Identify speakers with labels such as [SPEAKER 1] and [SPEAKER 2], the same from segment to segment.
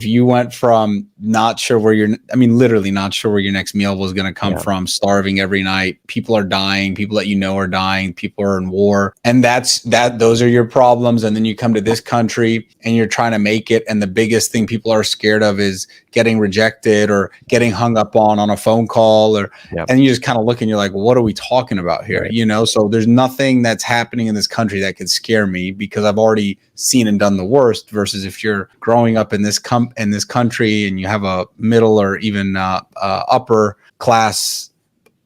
[SPEAKER 1] If you went from not sure where literally not sure where your next meal was going to come from, starving every night, people are dying, people that you know are dying, people are in war. And those are your problems. And then you come to this country and you're trying to make it. And the biggest thing people are scared of is getting rejected or getting hung up on a phone call and you just kind of look and you're like, well, what are we talking about here? Right. So there's nothing that's happening in this country that could scare me because I've already seen and done the worst, versus if you're growing up in this country and you have a middle or even upper class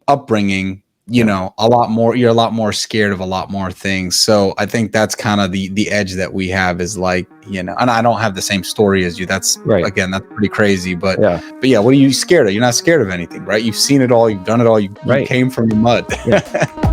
[SPEAKER 1] upbringing, you're a lot more scared of a lot more things. So I think that's kind of the edge that we have is like, and I don't have the same story as you. That's again, that's pretty crazy, but yeah, what are you scared of? You're not scared of anything, right? You've seen it all. You've done it all. You came from the mud. Yeah.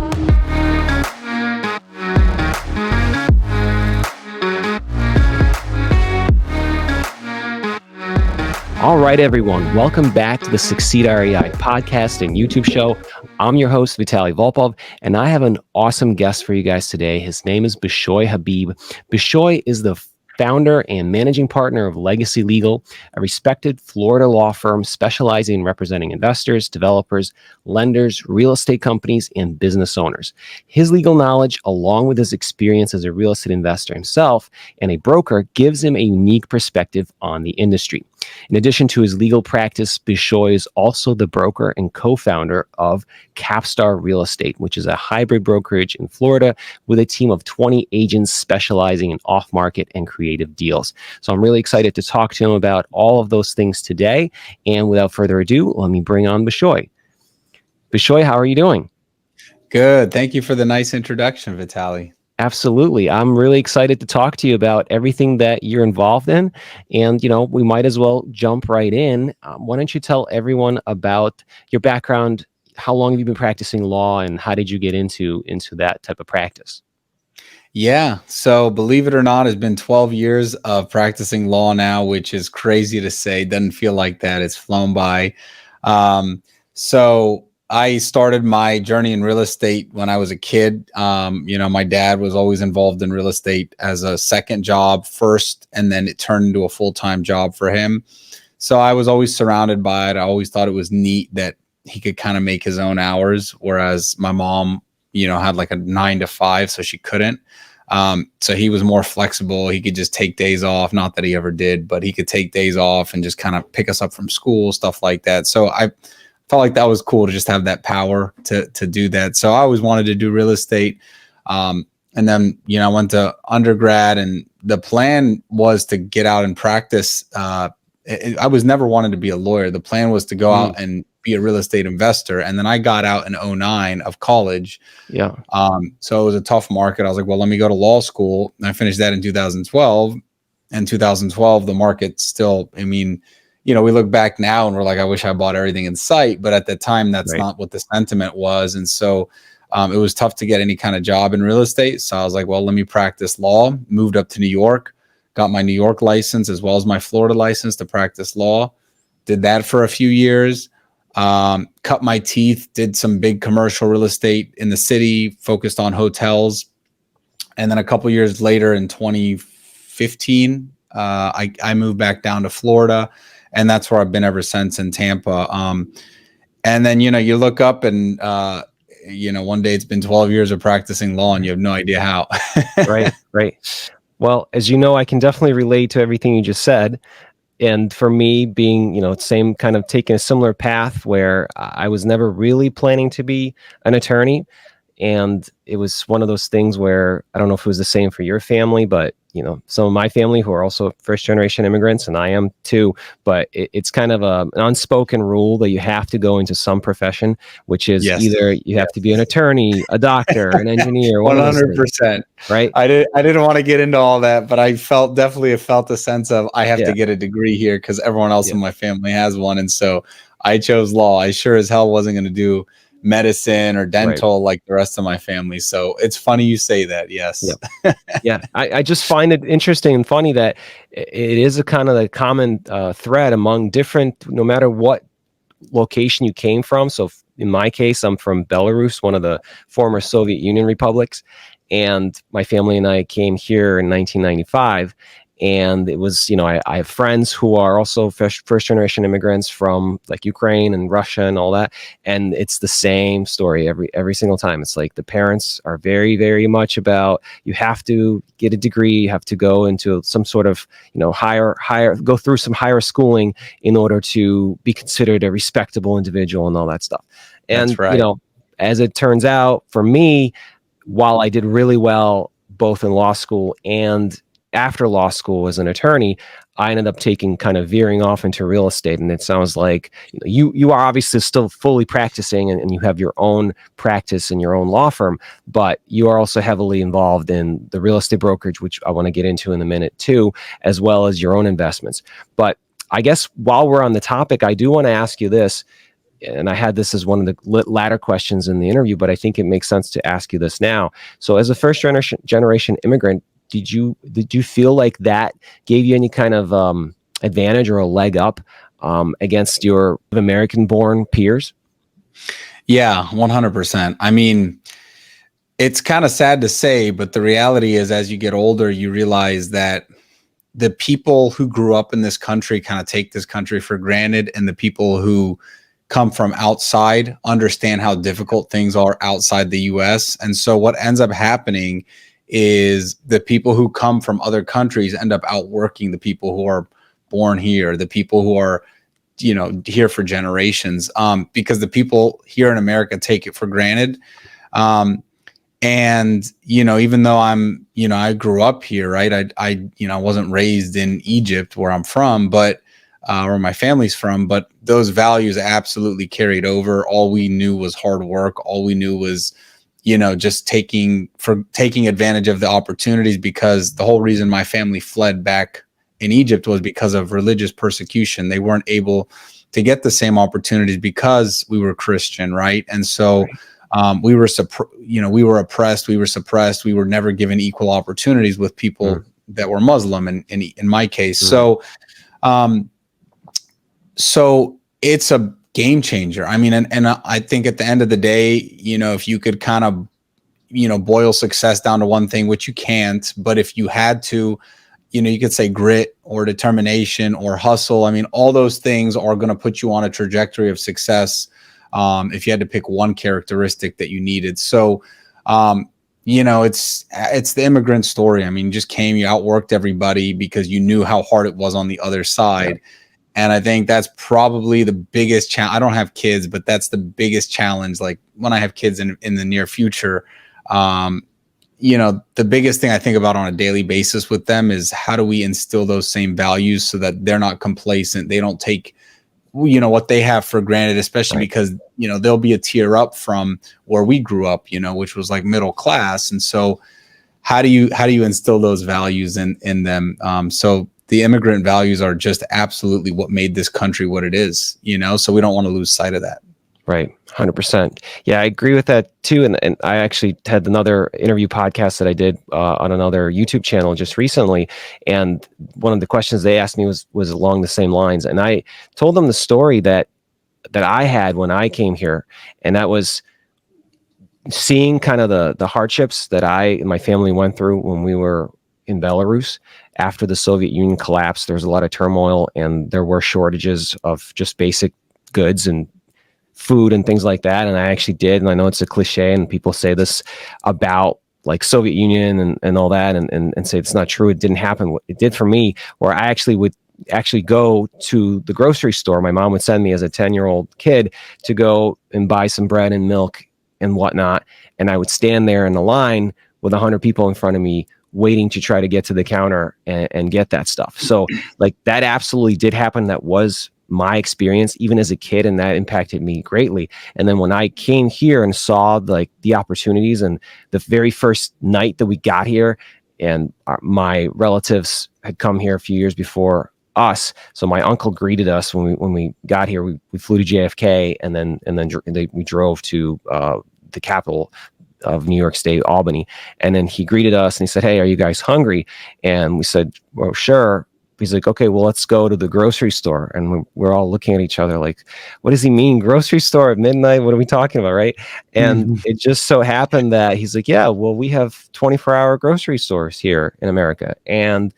[SPEAKER 2] All right, everyone. Welcome back to the Succeed REI podcast and YouTube show. I'm your host, Vitaly Volpov, and I have an awesome guest for you guys today. His name is Bishoy Habib. Bishoy is the founder and managing partner of Legacy Legal, a respected Florida law firm specializing in representing investors, developers, lenders, real estate companies, and business owners. His legal knowledge, along with his experience as a real estate investor himself and a broker, gives him a unique perspective on the industry. In addition to his legal practice, Bishoy is also the broker and co-founder of Capstar Real Estate, which is a hybrid brokerage in Florida with a team of 20 agents specializing in off-market and creative deals. So I'm really excited to talk to him about all of those things today. And without further ado, let me bring on Bishoy. Bishoy, how are you doing?
[SPEAKER 1] Good. Thank you for the nice introduction, Vitaly.
[SPEAKER 2] Absolutely. I'm really excited to talk to you about everything that you're involved in. And, we might as well jump right in. Why don't you tell everyone about your background? How long have you been practicing law and how did you get into that type of practice?
[SPEAKER 1] Yeah. So believe it or not, it's been 12 years of practicing law now, which is crazy to say. Doesn't feel like that. It's flown by. So I started my journey in real estate when I was a kid. My dad was always involved in real estate as a second job first, and then it turned into a full-time job for him. So I was always surrounded by it. I always thought it was neat that he could kind of make his own hours, whereas my mom, had like a 9 to 5, so she couldn't. So he was more flexible. He could just take days off. Not that he ever did, but he could take days off and just kind of pick us up from school, stuff like that. So I felt like that was cool to just have that power to do that. So I always wanted to do real estate. And then, I went to undergrad and the plan was to get out and practice. I was never wanted to be a lawyer. The plan was to go out and be a real estate investor. And then I got out in 2009 of college. Yeah. So it was a tough market. I was like, well, let me go to law school. And I finished that in 2012. In 2012, the market still, we look back now and we're like, I wish I bought everything in sight. But at the time, that's not what the sentiment was. And so it was tough to get any kind of job in real estate. So I was like, well, let me practice law. Moved up to New York, got my New York license as well as my Florida license to practice law. Did that for a few years. Cut my teeth, did some big commercial real estate in the city, focused on hotels. And then a couple years later in 2015, I moved back down to Florida. And that's where I've been ever since in Tampa. And then, you look up and, one day it's been 12 years of practicing law and you have no idea how.
[SPEAKER 2] Right. Well, as you know, I can definitely relate to everything you just said. And for me being, same kind of taking a similar path where I was never really planning to be an attorney. And it was one of those things where I don't know if it was the same for your family, but some of my family who are also first generation immigrants, and I am too, but it's kind of an unspoken rule that you have to go into some profession, which is either you have to be an attorney, a doctor, an engineer,
[SPEAKER 1] 100%.
[SPEAKER 2] Right.
[SPEAKER 1] I didn't want to get into all that, but I definitely felt a sense of I have to get a degree here because everyone else in my family has one. And so I chose law. I sure as hell wasn't going to do medicine or dental like the rest of my family. So it's funny you say that. Yes.
[SPEAKER 2] Yep. Yeah. I just find it interesting and funny that it is a kind of a common thread among different, no matter what location you came from. So in my case, I'm from Belarus, one of the former Soviet Union republics. And my family and I came here in 1995. And it was, I have friends who are also first generation immigrants from like Ukraine and Russia and all that. And it's the same story every single time. It's like the parents are very, very much about, you have to get a degree, you have to go into some sort of, go through some higher schooling in order to be considered a respectable individual and all that stuff. And,
[SPEAKER 1] That's right.
[SPEAKER 2] as it turns out for me, while I did really well, both in law school and after law school as an attorney, I ended up kind of veering off into real estate. And it sounds like you are obviously still fully practicing and you have your own practice and your own law firm, but you are also heavily involved in the real estate brokerage, which I want to get into in a minute too, as well as your own investments. But I guess while we're on the topic, I do want to ask you this, and I had this as one of the latter questions in the interview, but I think it makes sense to ask you this now. So as a first generation immigrant, did you feel like that gave you any kind of advantage or a leg up against your American-born peers?
[SPEAKER 1] Yeah, 100%. I mean, it's kind of sad to say, but the reality is as you get older, you realize that the people who grew up in this country kind of take this country for granted, and the people who come from outside understand how difficult things are outside the US. And so what ends up happening is the people who come from other countries end up outworking the people who are born here, the people who are, here for generations, because the people here in America take it for granted. And, even though I grew up here, right? I wasn't raised in Egypt where I'm from, but where my family's from, but those values absolutely carried over. All we knew was hard work. All we knew was, just taking advantage of the opportunities, because the whole reason my family fled back in Egypt was because of religious persecution. They weren't able to get the same opportunities because we were Christian, right? And so we were oppressed, we were suppressed, we were never given equal opportunities with people that were Muslim, in my case. So it's a game changer. I mean, and I think at the end of the day, if you could kind of, boil success down to one thing, which you can't, but if you had to, you could say grit or determination or hustle. I mean, all those things are going to put you on a trajectory of success. If you had to pick one characteristic that you needed. So, it's the immigrant story. I mean, you outworked everybody because you knew how hard it was on the other side. Yeah. And I think that's probably the biggest challenge. I don't have kids, but that's the biggest challenge. Like when I have kids in the near future, the biggest thing I think about on a daily basis with them is how do we instill those same values so that they're not complacent. They don't take, what they have for granted, especially because, they'll be a tier up from where we grew up, which was like middle class. And so how do you instill those values in them? So the immigrant values are just absolutely what made this country what it is, so we don't want to lose sight of that.
[SPEAKER 2] Right. 100%. Yeah, I agree with that too. And I actually had another interview podcast that I did on another YouTube channel just recently. And one of the questions they asked me was along the same lines. And I told them the story that I had when I came here. And that was seeing kind of the hardships that I and my family went through when we were in Belarus. After the Soviet Union collapsed, there was a lot of turmoil and there were shortages of just basic goods and food and things like that. And I actually did. And I know it's a cliche and people say this about like Soviet Union and all that and say it's not true. It didn't happen. It did for me, where I actually would go to the grocery store. My mom would send me as a 10-year-old kid to go and buy some bread and milk and whatnot. And I would stand there in the line with 100 people in front of me waiting to try to get to the counter and get that stuff. So like that absolutely did happen. That was my experience even as a kid, and that impacted me greatly. And then when I came here and saw like the opportunities, and the very first night that we got here, and my relatives had come here a few years before us. So my uncle greeted us when we got here. We flew to JFK and then we drove to the capital of New York State, Albany. And then he greeted us and he said, "Hey, are you guys hungry?" And we said, "Well, sure." He's like, "Okay, well, let's go to the grocery store." And we're all looking at each other like, what does he mean? Grocery store at midnight? What are we talking about? Right. And it just so happened that he's like, "Yeah, well, we have 24-hour grocery stores here in America." And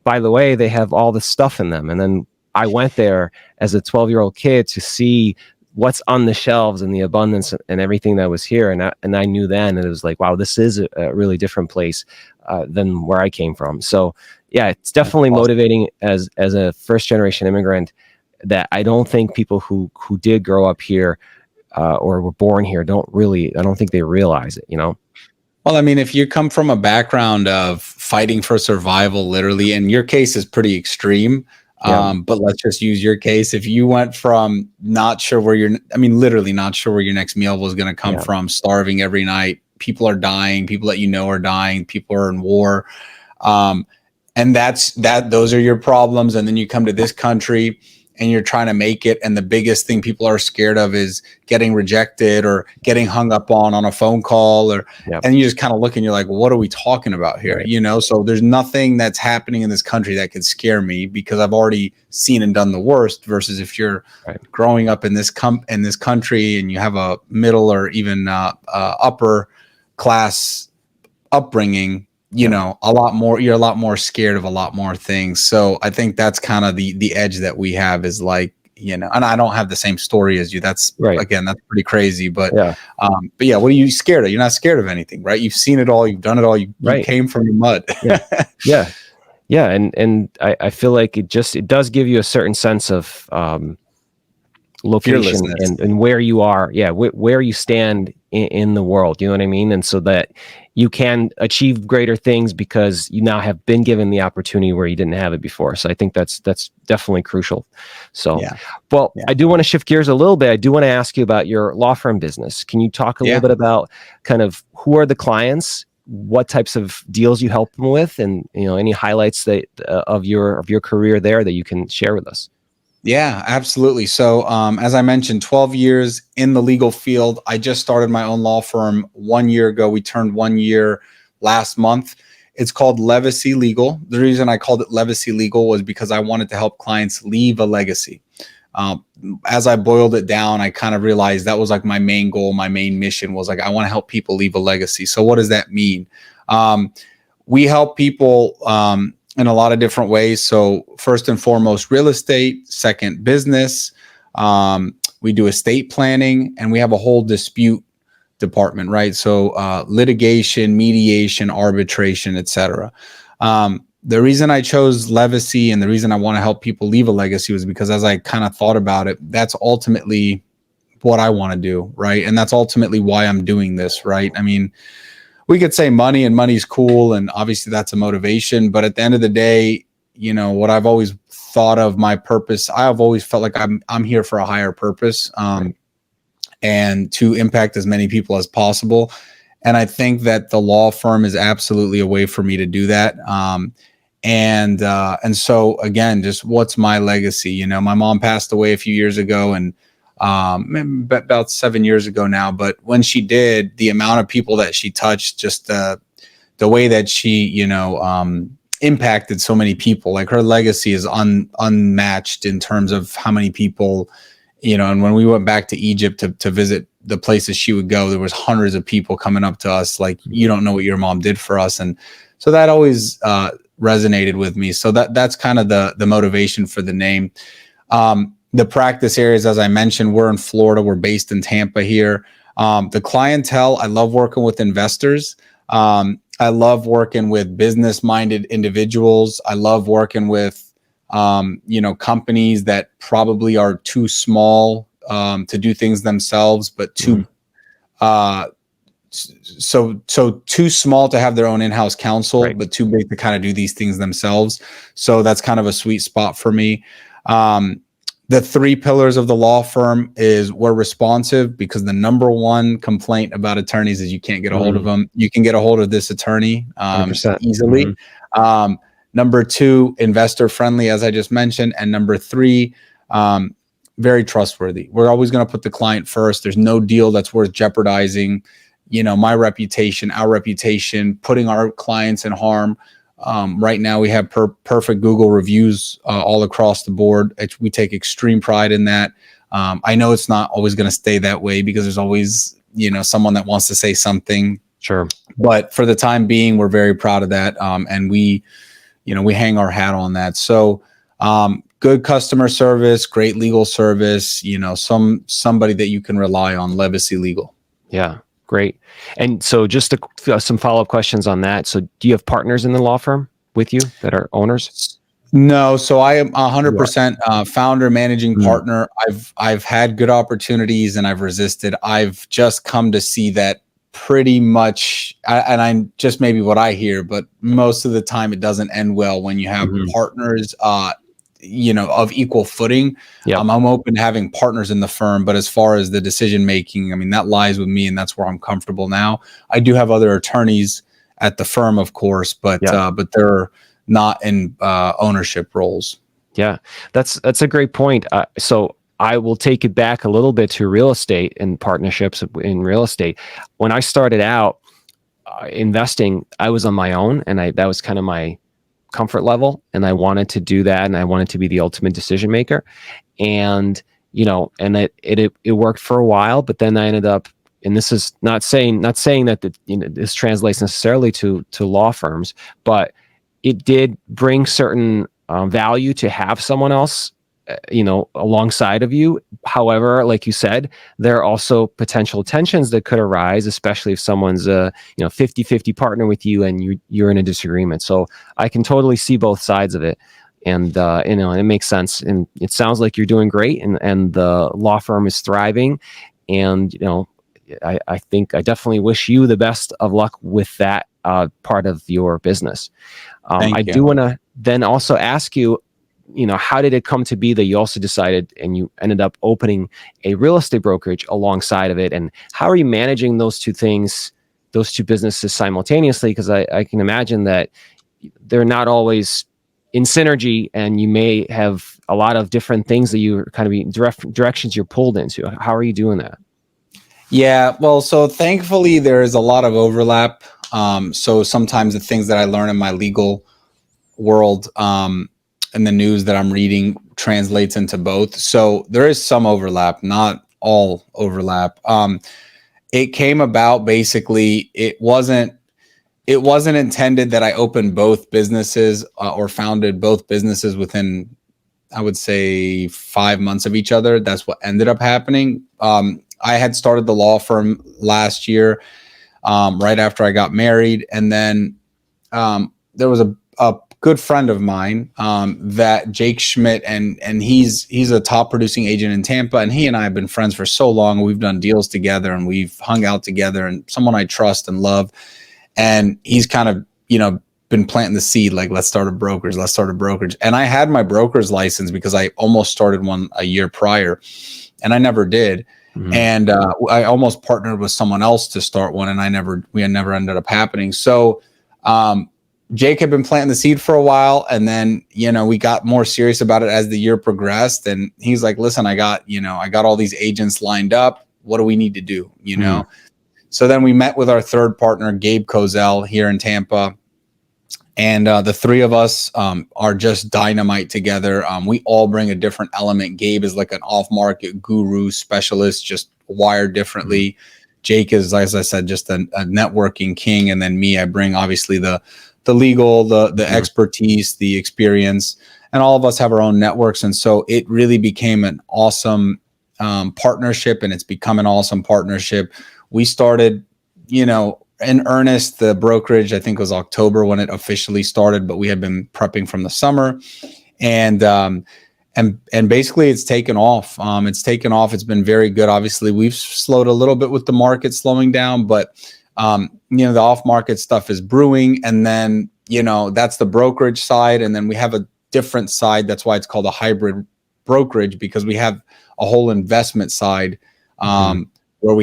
[SPEAKER 2] by the way, they have all this stuff in them. And then I went there as a 12-year-old kid to see what's on the shelves and the abundance and everything that was here. And I knew then, and it was like, wow, this is a really different place than where I came from. So yeah, it's definitely motivating as a first generation immigrant, that I don't think people who did grow up here or were born here I don't think they realize it, you know?
[SPEAKER 1] Well, I mean, if you come from a background of fighting for survival, literally, and your case is pretty extreme, but let's just use your case. If you went from literally not sure where your next meal was going to come from, starving every night, people are dying, people that you know are dying, people are in war. And those are your problems. And then you come to this country and you're trying to make it. And the biggest thing people are scared of is getting rejected or getting hung up on a phone call, and you just kind of look and you're like, what are we talking about here?
[SPEAKER 2] Right.
[SPEAKER 1] You know, so there's nothing that's happening in this country that could scare me, because I've already seen and done the worst, versus if you're growing up in this country and you have a middle or even upper class upbringing, you're a lot more scared of a lot more things. So I think that's kind of the edge that we have, is like, and I don't have the same story as you. That's again, that's pretty crazy. But what are you scared of? You're not scared of anything, right? You've seen it all. You've done it all. You came from the mud.
[SPEAKER 2] Yeah. And I feel like it does give you a certain sense of location and where you are. Yeah. Where you stand in the world, you know what I mean? And so that you can achieve greater things because you now have been given the opportunity where you didn't have it before. So I think that's definitely crucial. So, I do want to shift gears a little bit. I do want to ask you about your law firm business. Can you talk a little bit about kind of who are the clients, what types of deals you help them with, and any highlights that of your career there that you can share with us?
[SPEAKER 1] Yeah, absolutely. So as I mentioned, 12 years in the legal field. I just started my own law firm 1 year ago. We turned 1 year last month. It's called Legacy Legal. The reason I called it Legacy Legal was because I wanted to help clients leave a legacy. As I boiled it down, I kind of realized that was like my main goal. My main mission was like, I want to help people leave a legacy. So what does that mean? We help people in a lot of different ways. So first and foremost, real estate. Second, business. We do estate planning, and we have a whole dispute department, right? So litigation, mediation, arbitration, etc. The reason I chose legacy and the reason I want to help people leave a legacy was because, as I kind of thought about it, that's ultimately what I want to do, right? And that's ultimately why I'm doing this, right? I mean, we could say money, and money's cool, and obviously that's a motivation. But at the end of the day, what I've always thought of my purpose, I have always felt like I'm here for a higher purpose, and to impact as many people as possible. And I think that the law firm is absolutely a way for me to do that. And so again, just what's my legacy? My mom passed away a few years ago, and about 7 years ago now. But when she did, the amount of people that she touched, just the way that she, impacted so many people, like her legacy is unmatched in terms of how many people, and when we went back to Egypt to visit the places she would go, there was hundreds of people coming up to us like, you don't know what your mom did for us. And so that always resonated with me. So that's kind of the motivation for the name. The practice areas, as I mentioned, we're in Florida. We're based in Tampa here. The clientele, I love working with investors. I love working with business-minded individuals. I love working with, companies that probably are too small to do things themselves, but too small to have their own in-house counsel, but too big to kind of do these things themselves. So that's kind of a sweet spot for me. The three pillars of the law firm is we're responsive, because the number one complaint about attorneys is you can't get a hold of them. You can get a hold of this attorney easily. Number two, investor friendly, as I just mentioned. And number three, very trustworthy. We're always going to put the client first. There's no deal that's worth jeopardizing, my reputation, our reputation, putting our clients in harm. Right now we have perfect Google reviews all across the board. We take extreme pride in that. I know it's not always going to stay that way, because there's always, someone that wants to say something.
[SPEAKER 2] Sure.
[SPEAKER 1] But for the time being, we're very proud of that. And we we hang our hat on that. So, good customer service, great legal service, somebody that you can rely on, Legacy Legal.
[SPEAKER 2] Yeah, great. And so just some follow-up questions on that. So do you have partners in the law firm with you that are owners?
[SPEAKER 1] No, so I am 100% founder, managing partner. I've had good opportunities and I've resisted. I've just come to see that pretty much, and I'm just maybe what I hear, but most of the time it doesn't end well when you have partners, of equal footing.
[SPEAKER 2] Yep.
[SPEAKER 1] I'm open to having partners in the firm, but as far as the decision making, I mean, that lies with me, and that's where I'm comfortable now. I do have other attorneys at the firm, of course, but they're not in ownership roles.
[SPEAKER 2] Yeah, that's a great point. So I will take it back a little bit to real estate and partnerships in real estate. When I started out investing, I was on my own, and that was kind of my comfort level, and I wanted to do that, and I wanted to be the ultimate decision maker. And it worked for a while, but then I ended up, and this is not saying that this translates necessarily to law firms, but it did bring certain value to have someone else alongside of you. However, like you said, there are also potential tensions that could arise, especially if someone's a 50-50 partner with you and you're in a disagreement. So I can totally see both sides of it. And it makes sense. And it sounds like you're doing great, and the law firm is thriving. And I think I definitely wish you the best of luck with that part of your business. I do want to then also ask you, how did it come to be that you also decided and you ended up opening a real estate brokerage alongside of it? And how are you managing those two things, those two businesses simultaneously? Because I can imagine that they're not always in synergy, and you may have a lot of different things that you kind of directions you're pulled into. How are you doing that?
[SPEAKER 1] Yeah, well, so thankfully there is a lot of overlap. So sometimes the things that I learn in my legal world, and the news that I'm reading translates into both. So there is some overlap, not all overlap. It came about basically, it wasn't intended that I opened both businesses or founded both businesses within, I would say, 5 months of each other. That's what ended up happening. I had started the law firm last year, right after I got married. And then there was a good friend of mine, that Jake Schmidt, and he's a top producing agent in Tampa, and he and I have been friends for so long. We've done deals together and we've hung out together, and someone I trust and love. And he's kind of, been planting the seed, like, let's start a brokerage. And I had my broker's license because I almost started one a year prior, and I never did. Mm-hmm. And I almost partnered with someone else to start one, and we never ended up happening. So Jake had been planting the seed for a while, and then, we got more serious about it as the year progressed. And he's like, listen, I got all these agents lined up. What do we need to do? Mm-hmm. So then we met with our third partner, Gabe Kozel, here in Tampa. And the three of us are just dynamite together. We all bring a different element. Gabe is like an off-market guru specialist, just wired differently. Mm-hmm. Jake is, as I said, just a networking king. And then me, I bring obviously the legal, the mm-hmm. expertise, the experience, and all of us have our own networks. And so it really became an awesome partnership, and it's become an awesome partnership. We started, in earnest, the brokerage, I think it was October when it officially started, but we had been prepping from the summer, and basically it's taken off. It's been very good. Obviously we've slowed a little bit with the market slowing down, but the off-market stuff is brewing. And then, that's the brokerage side. And then we have a different side. That's why it's called a hybrid brokerage, because we have a whole investment side, where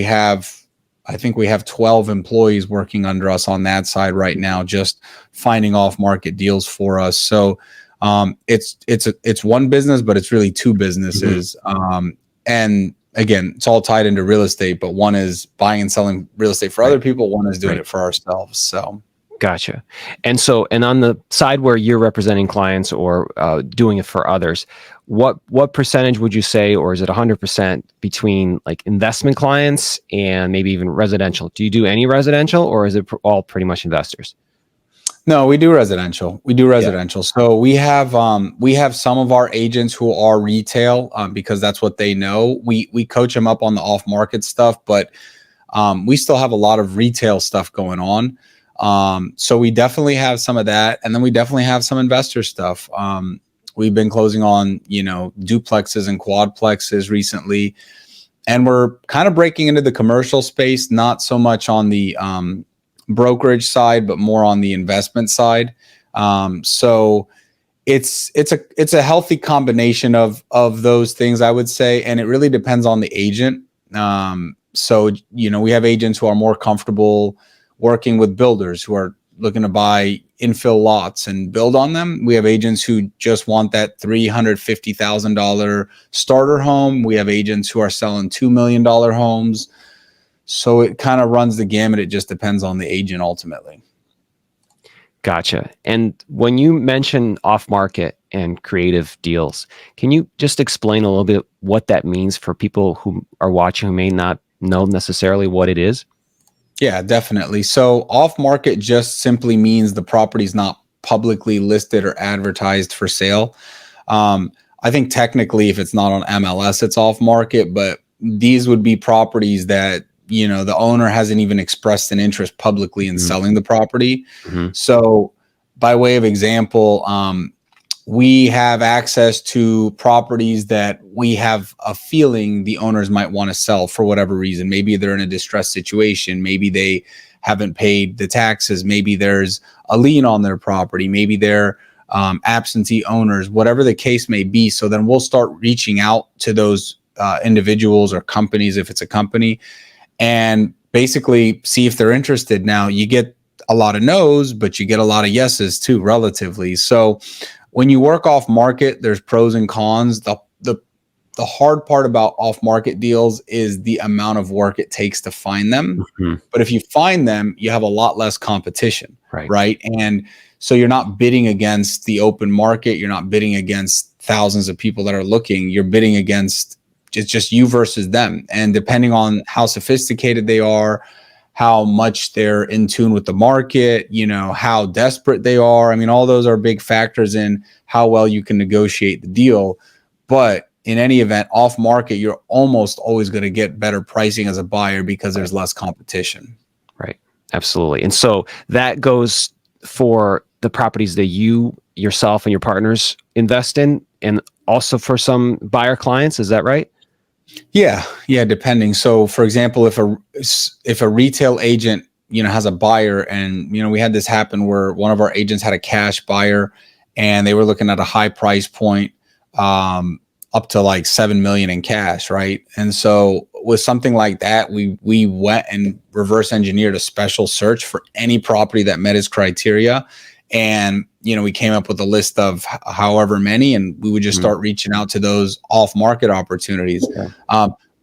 [SPEAKER 1] I think we have 12 employees working under us on that side right now, just finding off-market deals for us. So it's one business, but it's really two businesses. Mm-hmm. And again, it's all tied into real estate, but one is buying and selling real estate for other people. One is doing it for ourselves. So.
[SPEAKER 2] Gotcha. And on the side where you're representing clients or doing it for others, what percentage would you say, or is it 100% between like investment clients and maybe even residential? Do you do any residential, or is it all pretty much investors?
[SPEAKER 1] No, we do residential. We do residential. Yeah. So we have some of our agents who are retail because that's what they know. We coach them up on the off market stuff, but we still have a lot of retail stuff going on. So we definitely have some of that, and then we definitely have some investor stuff. We've been closing on, duplexes and quadplexes recently, and we're kind of breaking into the commercial space, not so much on the brokerage side, but more on the investment side. So it's a healthy combination of those things, I would say, and it really depends on the agent. So we have agents who are more comfortable working with builders who are looking to buy infill lots and build on them. We have agents who just want that $350,000 starter home. We have agents who are selling $2 million homes. So it kind of runs the gamut. It just depends on the agent ultimately.
[SPEAKER 2] Gotcha. And when you mention off market and creative deals, can you just explain a little bit what that means for people who are watching who may not know necessarily what it is?
[SPEAKER 1] Yeah, definitely. So off market just simply means the property's not publicly listed or advertised for sale. I think technically if it's not on MLS, it's off market, but these would be properties that the owner hasn't even expressed an interest publicly in selling the property. So by way of example, we have access to properties that we have a feeling the owners might want to sell for whatever reason. Maybe they're in a distressed situation. Maybe they haven't paid the taxes. Maybe there's a lien on their property. Maybe they're absentee owners, whatever the case may be. So then we'll start reaching out to those individuals or companies, if it's a company, and basically see if they're interested. Now you get a lot of no's, but you get a lot of yeses too, relatively. So when you work off market, there's pros and cons. The hard part about off market deals is the amount of work it takes to find them. But if you find them, you have a lot less competition, right? And so you're not bidding against the open market. You're not bidding against thousands of people that are looking. You're bidding against just you versus them. And depending on how sophisticated they are, how much they're in tune with the market, how desperate they are. I mean, all those are big factors in how well you can negotiate the deal. But in any event, off market, you're almost always going to get better pricing as a buyer because there's less competition.
[SPEAKER 2] Right. Absolutely. And so that goes for the properties that you yourself and your partners invest in, and also for some buyer clients. Is that right?
[SPEAKER 1] Yeah, depending. So for example, if a retail agent, has a buyer, and we had this happen where one of our agents had a cash buyer and they were looking at a high price point, up to like 7 million in cash, right? And so with something like that, we went and reverse engineered a special search for any property that met his criteria. And, we came up with a list of however many, and we would just start reaching out to those off market opportunities.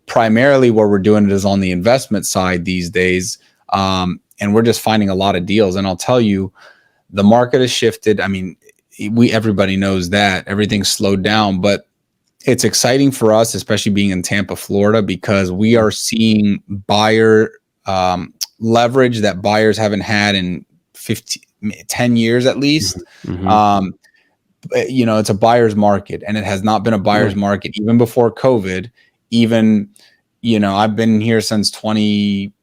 [SPEAKER 1] Primarily where we're doing it is on the investment side these days. And we're just finding a lot of deals. And I'll tell you, the market has shifted. I mean, everybody knows that everything's slowed down, but it's exciting for us, especially being in Tampa, Florida, because we are seeing buyer leverage that buyers haven't had in 10 years at least. It's a buyer's market, and it has not been a buyer's market even before COVID. Even, I've been here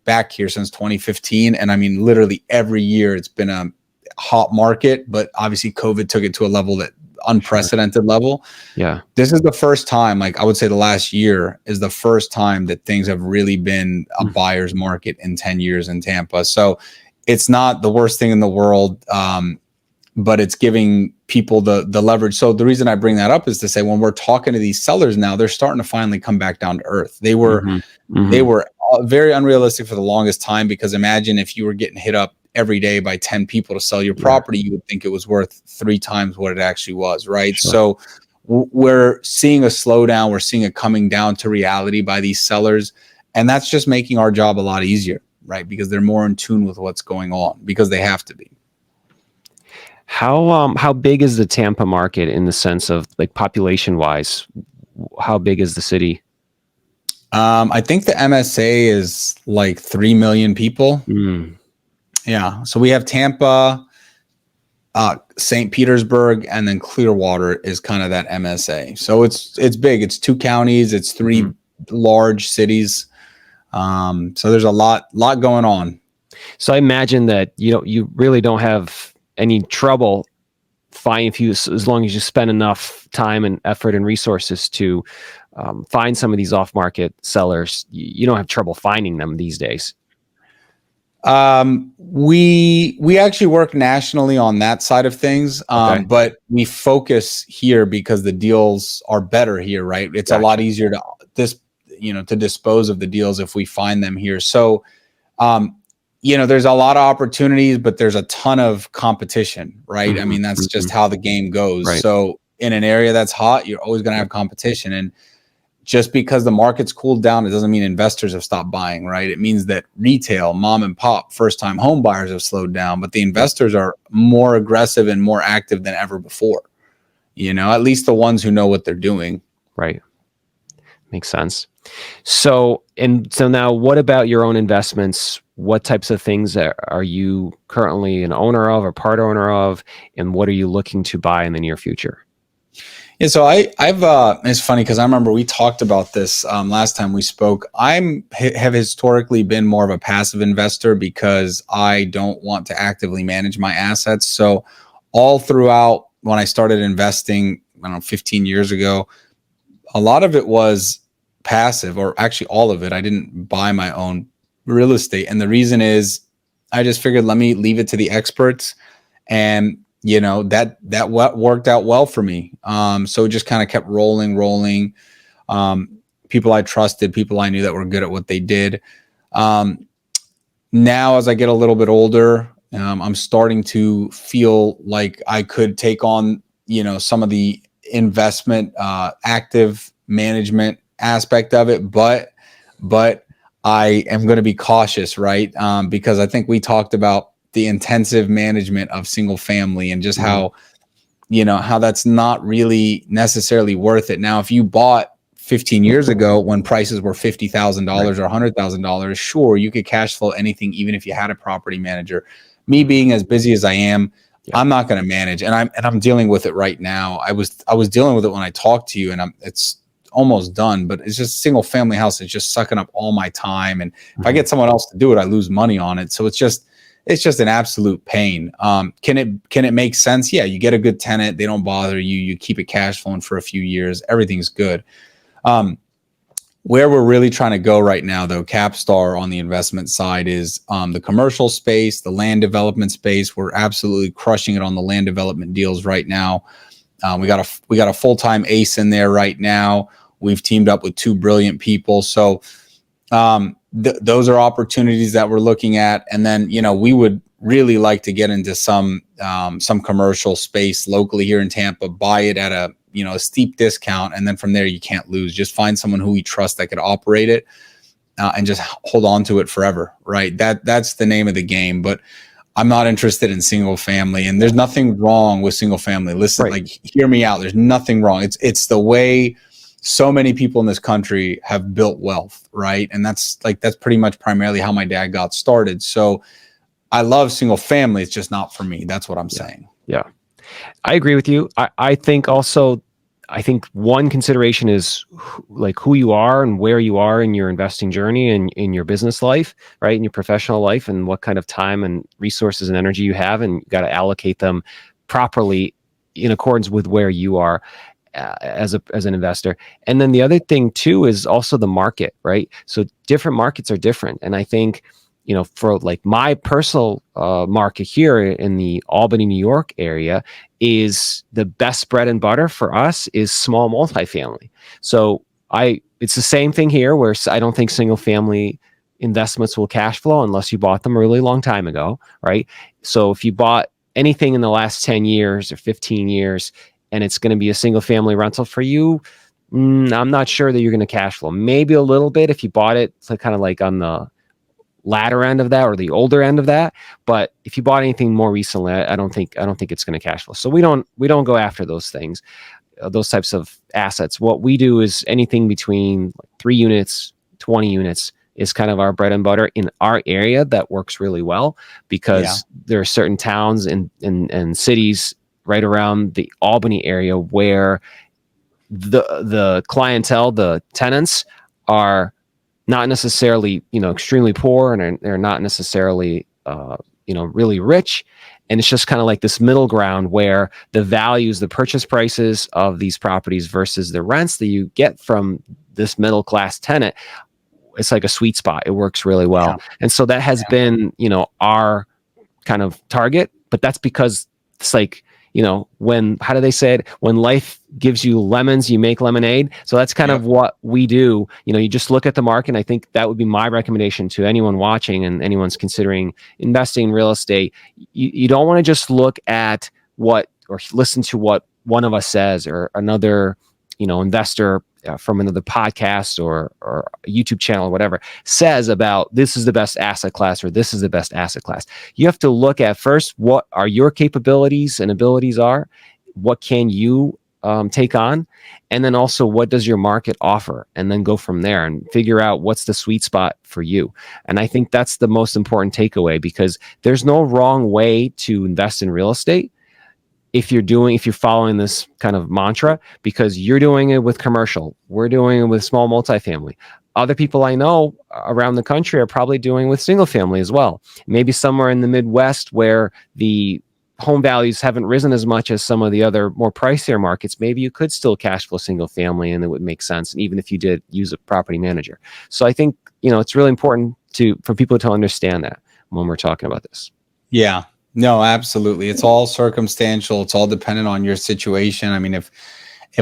[SPEAKER 1] back here since 2015. And I mean, literally every year it's been a hot market, but obviously COVID took it to a level that unprecedented level. Yeah. This is the first time, like I would say the last year is the first time that things have really been a buyer's market in 10 years in Tampa. So it's not the worst thing in the world, but it's giving people the leverage. So the reason I bring that up is to say, when we're talking to these sellers now, they're starting to finally come back down to earth. They were very unrealistic for the longest time, because imagine if you were getting hit up every day by 10 people to sell your property, you would think it was worth 3 times what it actually was, right? Sure. So we're seeing a slowdown. We're seeing it coming down to reality by these sellers. And that's just making our job a lot easier, right? Because they're more in tune with what's going on, because they have to be.
[SPEAKER 2] How big is the Tampa market in the sense of like population wise? How big is the city?
[SPEAKER 1] I think the MSA is like 3 million people. Yeah. So we have Tampa, St. Petersburg, and then Clearwater is kind of that MSA. So it's big. It's 2 counties. It's 3 large cities. So there's a lot going on.
[SPEAKER 2] So I imagine that you really don't have any trouble finding as long as you spend enough time and effort and resources to find some of these off-market sellers. You don't have trouble finding them these days.
[SPEAKER 1] We actually work nationally on that side of things.
[SPEAKER 2] Okay.
[SPEAKER 1] But we focus here because the deals are better here, right? It's
[SPEAKER 2] Gotcha.
[SPEAKER 1] a lot easier to dispose of the deals if we find them here. So, there's a lot of opportunities, but there's a ton of competition, right? I mean, that's just how the game goes.
[SPEAKER 2] Right.
[SPEAKER 1] So in an area that's hot, you're always going to have competition. And just because the market's cooled down, it doesn't mean investors have stopped buying, right? It means that retail, mom and pop, first-time home buyers have slowed down, but the investors are more aggressive and more active than ever before. At least the ones who know what they're doing.
[SPEAKER 2] Right. Makes sense. So now what about your own investments? What types of things are you currently an owner of or part owner of, and what are you looking to buy in the near future?
[SPEAKER 1] Yeah, so I've it's funny because I remember we talked about this last time we spoke. Have historically been more of a passive investor because I don't want to actively manage my assets. So all throughout when I started investing, 15 years ago, a lot of it was passive, or actually all of it. I didn't buy my own real estate. And the reason is I just figured, let me leave it to the experts. And that worked out well for me. So it just kind of kept rolling. People I trusted, people I knew that were good at what they did. Now, as I get a little bit older, I'm starting to feel like I could take on, some of the investment, active management aspect of it, but I am going to be cautious, right? Because I think we talked about the intensive management of single family and just how that's not really necessarily worth it. Now, if you bought 15 years ago when prices were $50,000 or $100,000, sure, you could cash flow anything, even if you had a property manager. Me being as busy as I am, I'm not going to manage, and I'm dealing with it right now. I was dealing with it when I talked to you, and it's almost done, but it's just single family house. It's just sucking up all my time, and if I get someone else to do it, I lose money on it. So it's just an absolute pain. Can it make sense? Yeah, you get a good tenant, they don't bother you, you keep it cash flowing for a few years, everything's good. Where we're really trying to go right now, though, Capstar on the investment side is the commercial space, the land development space. We're absolutely crushing it on the land development deals right now. We got a full-time ace in there right now. We've teamed up with 2 brilliant people. So those are opportunities that we're looking at. And then, we would really like to get into some commercial space locally here in Tampa, buy it at a steep discount. And then from there, you can't lose. Just find someone who we trust that could operate it and just hold on to it forever. Right. That's the name of the game. But I'm not interested in single family, and there's nothing wrong with single family. Listen, hear me out. There's nothing wrong. It's the way so many people in this country have built wealth, right? And that's pretty much primarily how my dad got started. So I love single family. It's just not for me. That's what I'm saying.
[SPEAKER 2] Yeah, I agree with you. I think one consideration is who you are and where you are in your investing journey and in your business life, right? In your professional life, and what kind of time and resources and energy you have, and you got to allocate them properly in accordance with where you are as an investor. And then the other thing too is also the market, right? So different markets are different. And I think, for my personal market here in the Albany, New York area, is the best bread and butter for us is small multifamily. So it's the same thing here, where I don't think single family investments will cash flow unless you bought them a really long time ago, right? So if you bought anything in the last 10 years or 15 years, and it's going to be a single family rental for you, I'm not sure that you're going to cash flow. Maybe a little bit if you bought it kind of on the latter end of that or the older end of that. But if you bought anything more recently, I don't think it's going to cash flow. So we don't go after those things, those types of assets. What we do is anything between 3 units, 20 units is kind of our bread and butter in our area. That works really well because there are certain towns and cities right around the Albany area where the clientele, the tenants, are not necessarily, extremely poor, and they're not necessarily, really rich. And it's just kind of like this middle ground where the values, the purchase prices of these properties versus the rents that you get from this middle class tenant, it's like a sweet spot. It works really well. And so that has been, our kind of target, but that's because it's like, how do they say it? When life gives you lemons, you make lemonade. So that's kind of what we do. You just look at the market. And I think that would be my recommendation to anyone watching and anyone's considering investing in real estate. You don't want to just look at what or listen to what one of us says or another, investor from another podcast or a YouTube channel or whatever says about this is the best asset class or this is the best asset class. You have to look at first what are your capabilities and abilities are, what can you take on, and then also what does your market offer, and then go from there and figure out what's the sweet spot for you. And I think that's the most important takeaway, because there's no wrong way to invest in real estate if you're following this kind of mantra, because you're doing it with commercial, we're doing it with small multifamily. Other people I know around the country are probably doing with single family as well. Maybe somewhere in the Midwest where the home values haven't risen as much as some of the other more pricier markets, maybe you could still cash flow single family and it would make sense, and even if you did use a property manager. So I think, it's really important for people to understand that when we're talking about this.
[SPEAKER 1] Yeah. No, absolutely. It's all circumstantial. It's all dependent on your situation. I mean, if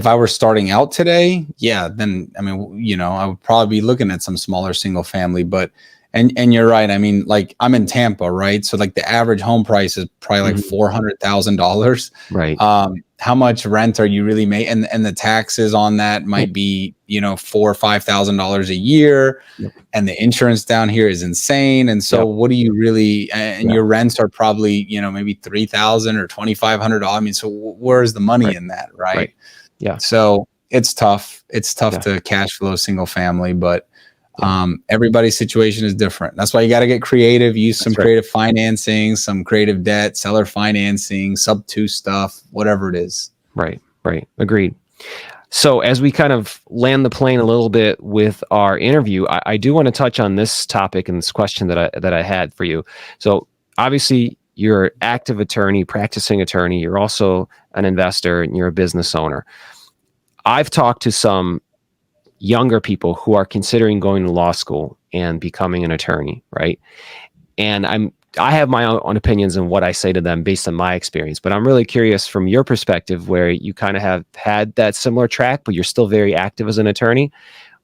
[SPEAKER 1] I were starting out today, then, I would probably be looking at some smaller single family, but, and you're right. I mean, like I'm in Tampa, right? So like the average home price is probably like $400,000.
[SPEAKER 2] Right.
[SPEAKER 1] How much rent are you really making? And the taxes on that might be, $4,000 or $5,000 a year.
[SPEAKER 2] Yep.
[SPEAKER 1] And the insurance down here is insane. And so what do you really, and your rents are probably, maybe $3,000 or $2,500. I mean, so where's the money in that? Right.
[SPEAKER 2] Yeah.
[SPEAKER 1] So it's tough. It's tough to cash flow single family, but everybody's situation is different. That's why you got to get creative, use some creative financing, some creative debt, seller financing, sub-2 stuff, whatever it is.
[SPEAKER 2] Right. Agreed. So as we kind of land the plane a little bit with our interview, I do want to touch on this topic and this question that I had for you. So obviously you're an active attorney, practicing attorney. You're also an investor and you're a business owner. I've talked to some younger people who are considering going to law school and becoming an attorney, right? And I have my own opinions on what I say to them based on my experience, but I'm really curious from your perspective, where you kind of have had that similar track, but you're still very active as an attorney.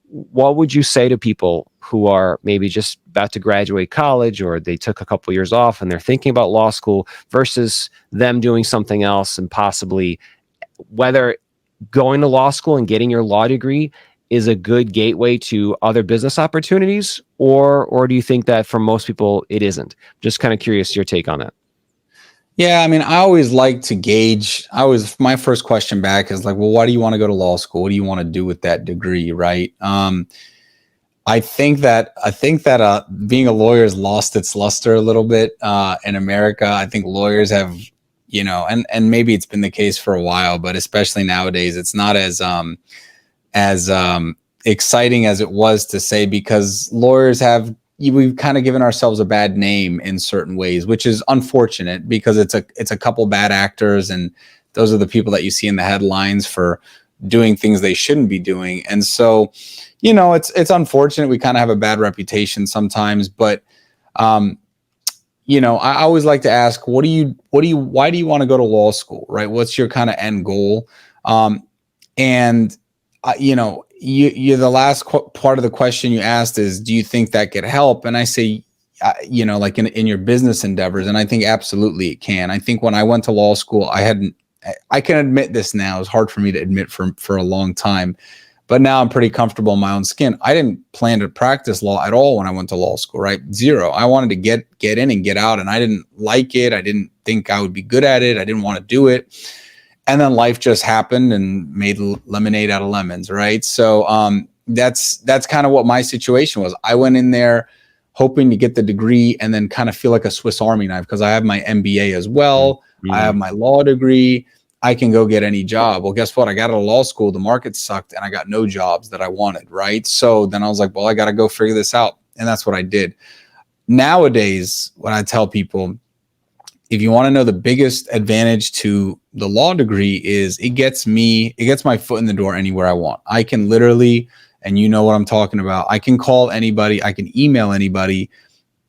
[SPEAKER 2] What would you say to people who are maybe just about to graduate college, or they took a couple years off and they're thinking about law school, versus them doing something else, and possibly whether going to law school and getting your law degree is a good gateway to other business opportunities, or do you think that for most people it isn't? Just kind of curious your take on that.
[SPEAKER 1] Yeah, I mean, I always like to gauge. My first question back is like, well, why do you want to go to law school? What do you want to do with that degree, right? I think that being a lawyer has lost its luster a little bit in America. I think lawyers have, and maybe it's been the case for a while, but especially nowadays, it's not as exciting as it was to say, because lawyers we've kind of given ourselves a bad name in certain ways, which is unfortunate, because it's a couple bad actors, and those are the people that you see in the headlines for doing things they shouldn't be doing. And so, it's unfortunate. We kind of have a bad reputation sometimes, but I always like to ask, why do you want to go to law school, right? What's your kind of end goal? You the last part of the question you asked is, do you think that could help? And I say, like in your business endeavors. And I think absolutely it can. I think when I went to law school, I can admit this now. It's hard for me to admit for a long time, but now I'm pretty comfortable in my own skin. I didn't plan to practice law at all when I went to law school, right? Zero. I wanted to get in and get out, and I didn't like it. I didn't think I would be good at it. I didn't want to do it. And then life just happened and made lemonade out of lemons, right? So, that's kind of what my situation was. I went in there hoping to get the degree and then kind of feel like a Swiss Army knife because I have my MBA as well. I have my law degree. I can go get any job. Well, guess what? I got out of law school. The market sucked and I got no jobs that I wanted, right? So then I was like, well, I got to go figure this out. And that's what I did. Nowadays, when I tell people, if you want to know the biggest advantage to the law degree is it gets my foot in the door anywhere I want. I can literally, and you know what I'm talking about, I can call anybody, I can email anybody,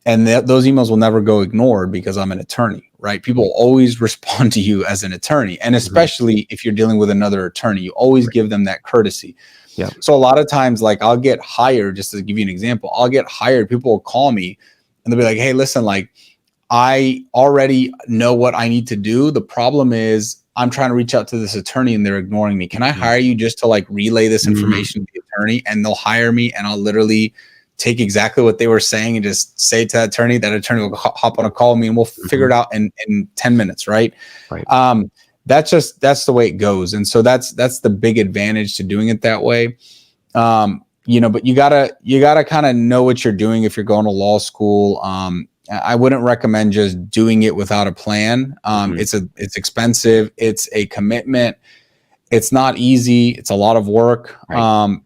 [SPEAKER 1] and those emails will never go ignored because I'm an attorney, right? People always respond to you as an attorney. And especially if you're dealing with another attorney, you always give them that courtesy. Yeah. So a lot of times, like I'll get hired, just to give you an example, I'll get hired, people will call me and they'll be like, hey, listen, like I already know what I need to do. The problem is I'm trying to reach out to this attorney and they're ignoring me. Can I hire you just to like relay this information to the attorney? And they'll hire me and I'll literally take exactly what they were saying and just say to that attorney will hop on a call with me and we'll figure it out in 10 minutes. Right. That's the way it goes. And so that's the big advantage to doing it that way. But you gotta kind of know what you're doing if you're going to law school. I wouldn't recommend just doing it without a plan. It's expensive. It's a commitment. It's not easy. It's a lot of work. And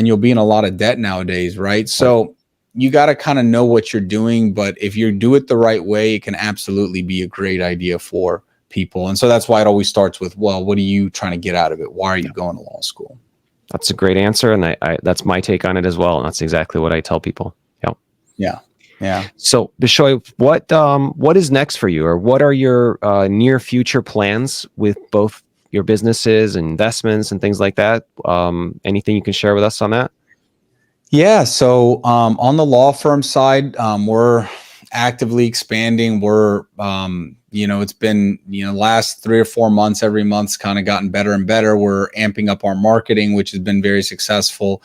[SPEAKER 1] you'll be in a lot of debt nowadays, right? So you got to kind of know what you're doing, but if you do it the right way, it can absolutely be a great idea for people. And so that's why it always starts with, well, what are you trying to get out of it? Why are you going to law school?
[SPEAKER 2] That's a great answer. And I that's my take on it as well. And that's exactly what I tell people. Yeah. So Bishoy, what is next for you, or what are your near future plans with both your businesses, investments, and things like that? Anything you can share with us on that?
[SPEAKER 1] Yeah. So on the law firm side, we're actively expanding. We're, it's been, last 3 or 4 months, every month's kind of gotten better and better. We're amping up our marketing, which has been very successful,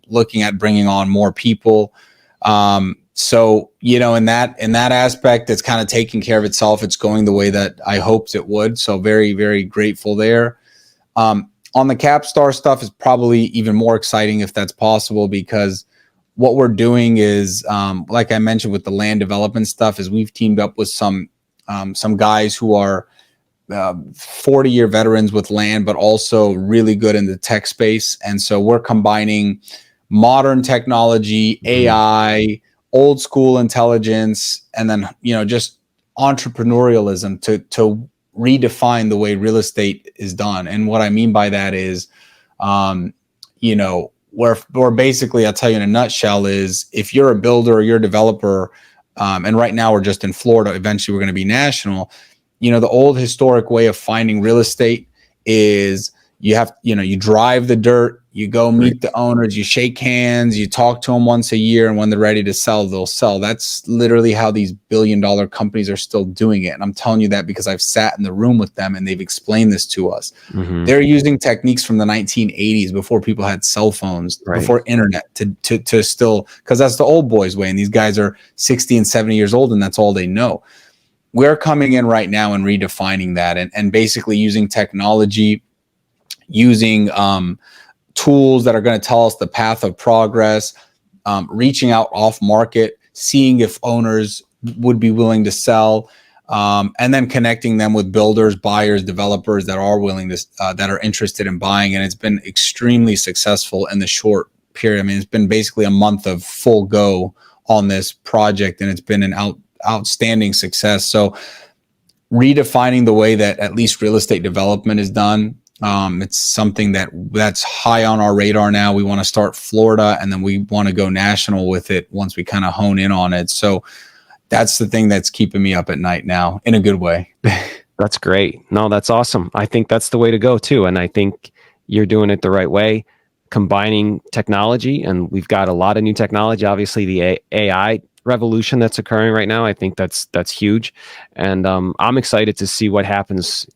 [SPEAKER 1] looking at bringing on more people. So, in that aspect, it's kind of taking care of itself. It's going the way that I hoped it would. So very, very grateful there. On the Capstar stuff is probably even more exciting if that's possible, because what we're doing is, like I mentioned with the land development stuff, is we've teamed up with some guys who are 40-year veterans with land, but also really good in the tech space. And so we're combining modern technology, AI, old school intelligence, and then, just entrepreneurialism to redefine the way real estate is done. And what I mean by that is, where basically, I'll tell you in a nutshell, is if you're a builder or you're a developer, and right now we're just in Florida, eventually we're going to be national. The old historic way of finding real estate is you drive the dirt, you go meet the owners, you shake hands, you talk to them once a year, and when they're ready to sell, they'll sell. That's literally how these billion-dollar companies are still doing it. And I'm telling you that because I've sat in the room with them and they've explained this to us. They're using techniques from the 1980s, before people had cell phones, before internet, to still, because that's the old boys way. And these guys are 60 and 70 years old, and that's all they know. We're coming in right now and redefining that, and basically using technology, using tools that are going to tell us the path of progress, reaching out off market, seeing if owners would be willing to sell, and then connecting them with builders, buyers, developers that are willing to, that are interested in buying. And it's been extremely successful in the short period. I mean, it's been basically a month of full go on this project, and it's been an outstanding success. So redefining the way that at least real estate development is done. It's something that's high on our radar now. We want to start Florida, and then we want to go national with it once we kind of hone in on it. So that's the thing that's keeping me up at night now, in a good way.
[SPEAKER 2] That's great. No, that's awesome. I think that's the way to go too. And I think you're doing it the right way, combining technology. And we've got a lot of new technology, obviously the AI revolution that's occurring right now. I think that's huge. And I'm excited to see what happens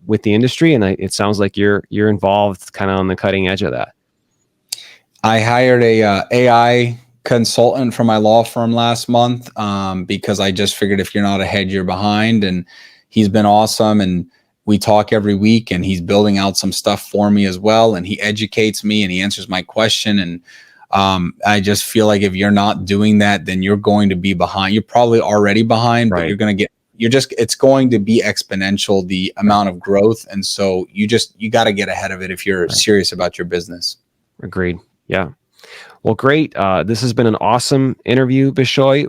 [SPEAKER 2] with the industry. And it sounds like you're involved kind of on the cutting edge of that.
[SPEAKER 1] I hired a AI consultant for my law firm last month, because I just figured if you're not ahead, you're behind. And he's been awesome. And We talk every week, and he's building out some stuff for me as well. And he educates me and he answers my question. And I just feel like if you're not doing that, then you're going to be behind. You're probably already behind, but you're going to it's going to be exponential, the amount of growth. And so you got to get ahead of it if you're serious about your business.
[SPEAKER 2] Agreed. Yeah. Well, great. This has been an awesome interview, Bishoy.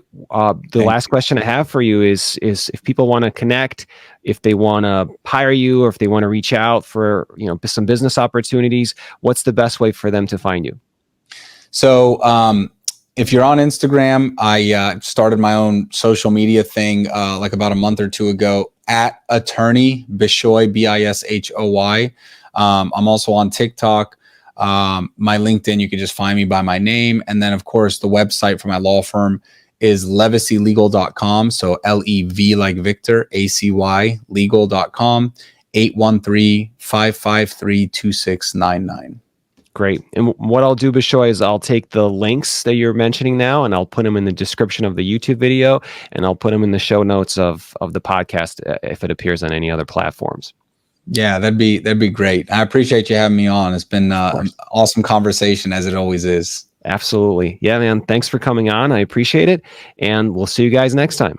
[SPEAKER 2] The last question I have for you is if people want to connect, if they want to hire you, or if they want to reach out for, some business opportunities, what's the best way for them to find you? So,
[SPEAKER 1] if you're on Instagram, I started my own social media thing like about a month or two ago, at attorney Bishoy, Bishoy. I'm also on TikTok. My LinkedIn, you can just find me by my name. And then, of course, the website for my law firm is levacylegal.com. So LEV like Victor, ACY legal.com, 813-553-2699.
[SPEAKER 2] Great. And what I'll do, Bishoy, is I'll take the links that you're mentioning now, and I'll put them in the description of the YouTube video, and I'll put them in the show notes of the podcast if it appears on any other platforms.
[SPEAKER 1] Yeah, that'd be great. I appreciate you having me on. It's been an awesome conversation, as it always is.
[SPEAKER 2] Absolutely. Yeah, man. Thanks for coming on. I appreciate it. And we'll see you guys next time.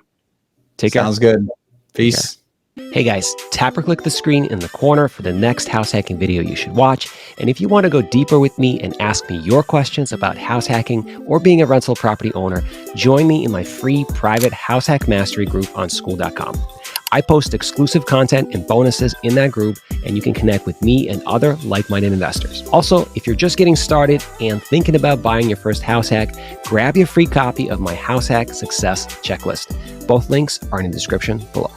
[SPEAKER 2] Take care.
[SPEAKER 1] Sounds good. Peace.
[SPEAKER 2] Hey guys, tap or click the screen in the corner for the next house hacking video you should watch. And if you want to go deeper with me and ask me your questions about house hacking or being a rental property owner, join me in my free private house hack mastery group on school.com. I post exclusive content and bonuses in that group, and you can connect with me and other like-minded investors. Also, if you're just getting started and thinking about buying your first house hack, grab your free copy of my house hack success checklist. Both links are in the description below.